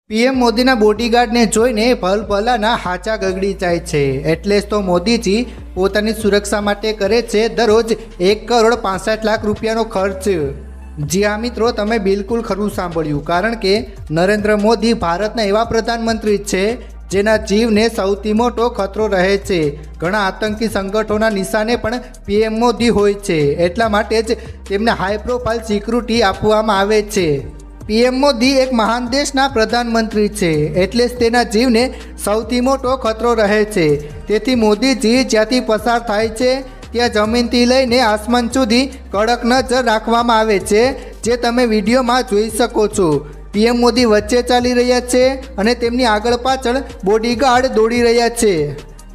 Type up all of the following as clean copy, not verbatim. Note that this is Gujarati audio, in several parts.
પીએમ મોદીના બોડીગાર્ડને જોઈને ભલભલાના હાચા ગગડી જાય છે। એટલે જ તો મોદીજી પોતાની સુરક્ષા માટે કરે છે દરરોજ 1,65,00,000 રૂપિયાનો ખર્ચ। જી હા મિત્રો, તમે બિલકુલ ખરું સાંભળ્યું, કારણ કે નરેન્દ્ર મોદી ભારતના એવા પ્રધાનમંત્રી છે જેના જીવને સૌથી મોટો ખતરો રહે છે। ઘણા આતંકી સંગઠનોના નિશાને પણ પીએમ મોદી હોય છે, એટલા માટે જ તેમને હાઈ પ્રોફાઇલ સિક્યુરિટી આપવામાં આવે છે। પીએમ મોદી એક મહાન દેશના પ્રધાનમંત્રી છે, એટલે જ તેના જીવને સૌથી મોટો ખતરો રહે છે। તેથી મોદીજી જ્યાંથી પસાર થાય છે ત્યાં જમીનથી લઈને આસમાન સુધી કડક નજર રાખવામાં આવે છે, જે તમે વિડીયોમાં જોઈ શકો છો। પીએમ મોદી વચ્ચે ચાલી રહ્યા છે અને તેમની આગળ પાછળ બોડીગાર્ડ દોડી રહ્યા છે।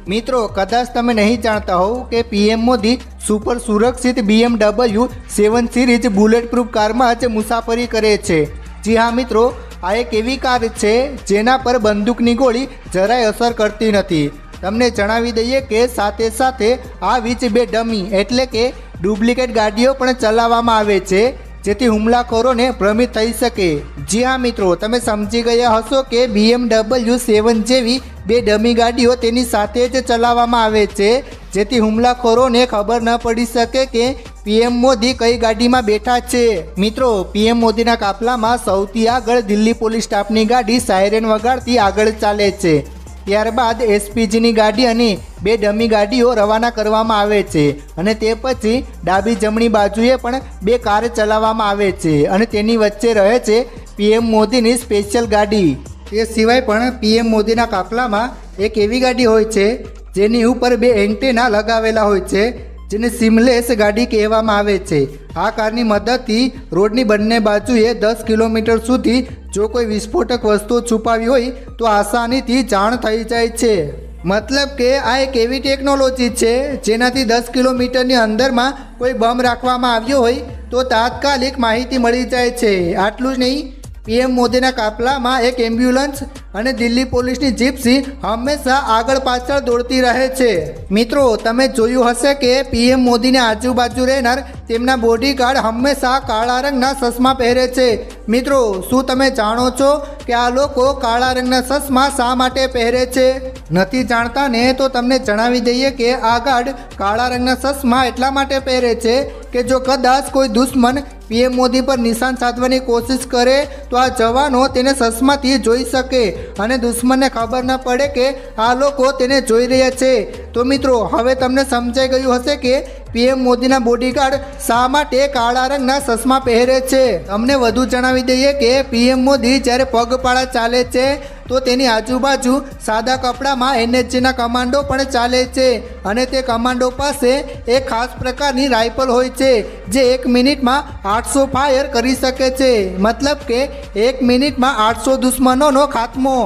મિત્રો, કદાચ તમે નહીં જાણતા હોવ કે પીએમ મોદી સુપર સુરક્ષિત BMW 7 સિરીઝ બુલેટ પ્રૂફ કારમાં જ મુસાફરી કરે છે। જી હા મિત્રો, આ એક એવી કાર છે જેના પર બંદૂકની ગોળી જરાય અસર કરતી નથી। તમને જણાવી દઈએ કે સાથે સાથે આવી જ બે ડમી એટલે કે ડુપ્લિકેટ ગાડીઓ પણ ચલાવવામાં આવે છે, જેથી હુમલાખોરોને ભ્રમિત થઈ શકે। જી હા મિત્રો, તમે સમજી ગયા હશો કે BMW 7 જેવી બે ડમી ગાડીઓ તેની સાથે જ ચલાવવામાં આવે છે, જેથી હુમલાખોરોને ખબર ન પડી શકે કે પીએમ મોદી કઈ ગાડીમાં બેઠા છે। મિત્રો, પીએમ મોદીના કાફલામાં સૌથી આગળ દિલ્હી પોલીસ સ્ટાફની ગાડી સાયરેન વગાડતી આગળ ચાલે છે। ત્યારબાદ એસપીજીની ગાડી અને બે ડમી ગાડીઓ રવાના કરવામાં આવે છે અને તે પછી ડાબી જમણી બાજુએ પણ બે કાર ચલાવવામાં આવે છે અને તેની વચ્ચે રહે છે પીએમ મોદીની સ્પેશિયલ ગાડી। તે સિવાય પણ પીએમ મોદીના કાફલામાં એક એવી ગાડી હોય છે જેની ઉપર બે એન્ટેના લગાવેલા હોય છે, જેને સિમલેસ ગાડી કહેવામાં આવે છે। આ કારની મદદથી રોડની બંને બાજુએ 10 કિલોમીટર સુધી જો કોઈ વિસ્ફોટક વસ્તુ છુપાવી હોય તો આસાનીથી જાણ થઈ જાય છે। મતલબ કે આ એક એવી ટેકનોલોજી છે જેનાથી 10 કિલોમીટરની અંદરમાં કોઈ બોમ્બ રાખવામાં આવ્યો હોય તો તાત્કાલિક માહિતી મળી જાય છે। આટલું જ નહીં, પીએમ મોદીના કાફલામાં એક એમ્બ્યુલન્સ અને દિલ્હી પોલીસની જીપ્સી હંમેશા આગળ પાછળ દોડતી રહે છે। મિત્રો, તમે જોયું હશે કે પીએમ મોદીની આજુબાજુ રહેનાર તેમના બોડીગાર્ડ હંમેશા કાળા રંગના ચશ્મા પહેરે છે। મિત્રો, શું તમે જાણો છો કે આ લોકો કાળા રંગના ચશ્મા શા માટે પહેરે છે? નથી જાણતા ને તો તમને જણાવી દઈએ કે આ ગાર્ડ કાળા રંગના ચશ્મા એટલા માટે પહેરે છે કે જો કદાચ કોઈ દુશ્મન પીએમ મોદી પર નિશાન સાધવાની કોશિશ કરે તો આ જવાનો તેને ચશ્માથી જોઈ શકે અને દુશ્મનને ખબર ન પડે કે આ લોકો તેને જોઈ રહ્યા છે। તો મિત્રો, હવે તમને સમજાઈ ગયું હશે કે પીએમ મોદીના બોડીગાર્ડ શા માટે કાળા રંગના ચશ્મા પહેરે છે। તમને વધુ જણાવી દઈએ કે પીએમ મોદી જ્યારે પગપાળા ચાલે છે તો તેની આજુબાજુ સાદા કપડામાં એનએસજીના કમાન્ડો પણ ચાલે છે અને તે કમાન્ડો પાસે એક ખાસ પ્રકારની રાઇફલ હોય છે જે 1 મિનિટમાં 800 ફાયર કરી શકે છે। મતલબ કે 1 મિનિટમાં 800 દુશ્મનોનો ખાત્મો।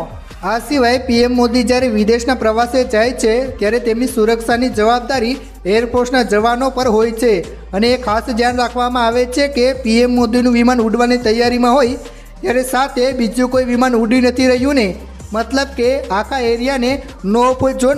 આ સિવાય પીએમ મોદી જ્યારે વિદેશના પ્રવાસે જાય છે ત્યારે તેમની સુરક્ષાની જવાબદારી એરફોર્સના જવાનો પર હોય છે અને એ ખાસ ધ્યાન રાખવામાં આવે છે કે પીએમ મોદીનું વિમાન ઉડવાની તૈયારીમાં હોય ત્યારે સાથે બીજું કોઈ વિમાન ઉડી નથી રહ્યું ને, મતલબ કે આખા એરિયાને નો ઓફ ઝોન